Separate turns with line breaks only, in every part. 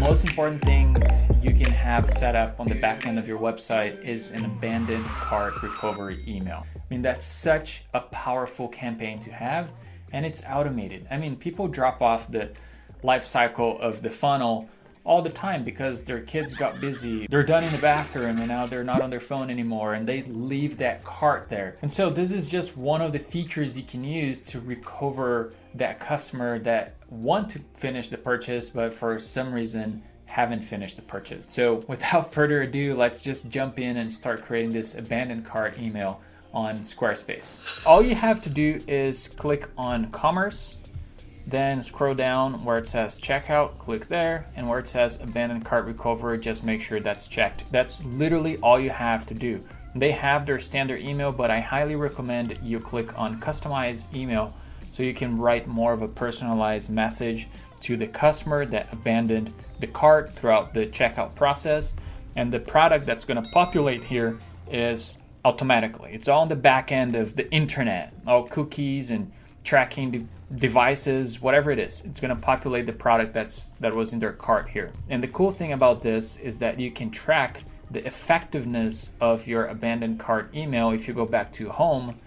most important things you can have set up on the back end of your website is an abandoned cart recovery email. I mean, that's such a powerful campaign to have, and it's automated. I mean, people drop off the life cycle of the funnel all the time because their kids got busy, they're done in the bathroom, and now they're not on their phone anymore, and they leave that cart there. And so this is just one of the features you can use to recover that customer that want to finish the purchase, but for some reason haven't finished the purchase. So without further ado, let's just jump in and start creating this abandoned cart email on Squarespace. All you have to do is click on commerce, then scroll down where it says checkout, click there, and where it says abandoned cart recovery, just make sure that's checked. That's literally all you have to do. They have their standard email, but I highly recommend you click on customize email so you can write more of a personalized message to the customer that abandoned the cart throughout the checkout process. And the product that's going to populate here is automatically. It's all on the back end of the internet, all cookies and tracking devices, whatever it is. It's going to populate the product that was in their cart here. And the cool thing about this is that you can track the effectiveness of your abandoned cart email. If you go back to home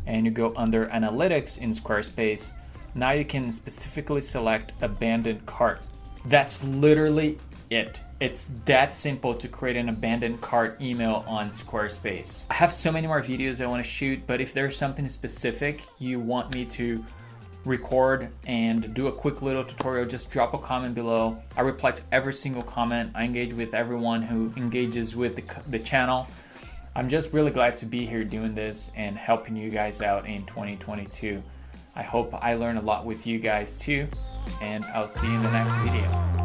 and you go under analytics in Squarespace, now you can specifically select abandoned cart. That's literally it. It's that simple to create an abandoned cart email on Squarespace. I have so many more videos I want to shoot, but if there's something specific you want me to record and do a quick little tutorial, just drop a comment below. I reply to every single comment. I engage with everyone who engages with the channel. I'm just really glad to be here doing this and helping you guys out in 2022. I hope I learned a lot with you guys too, and I'll see you in the next video.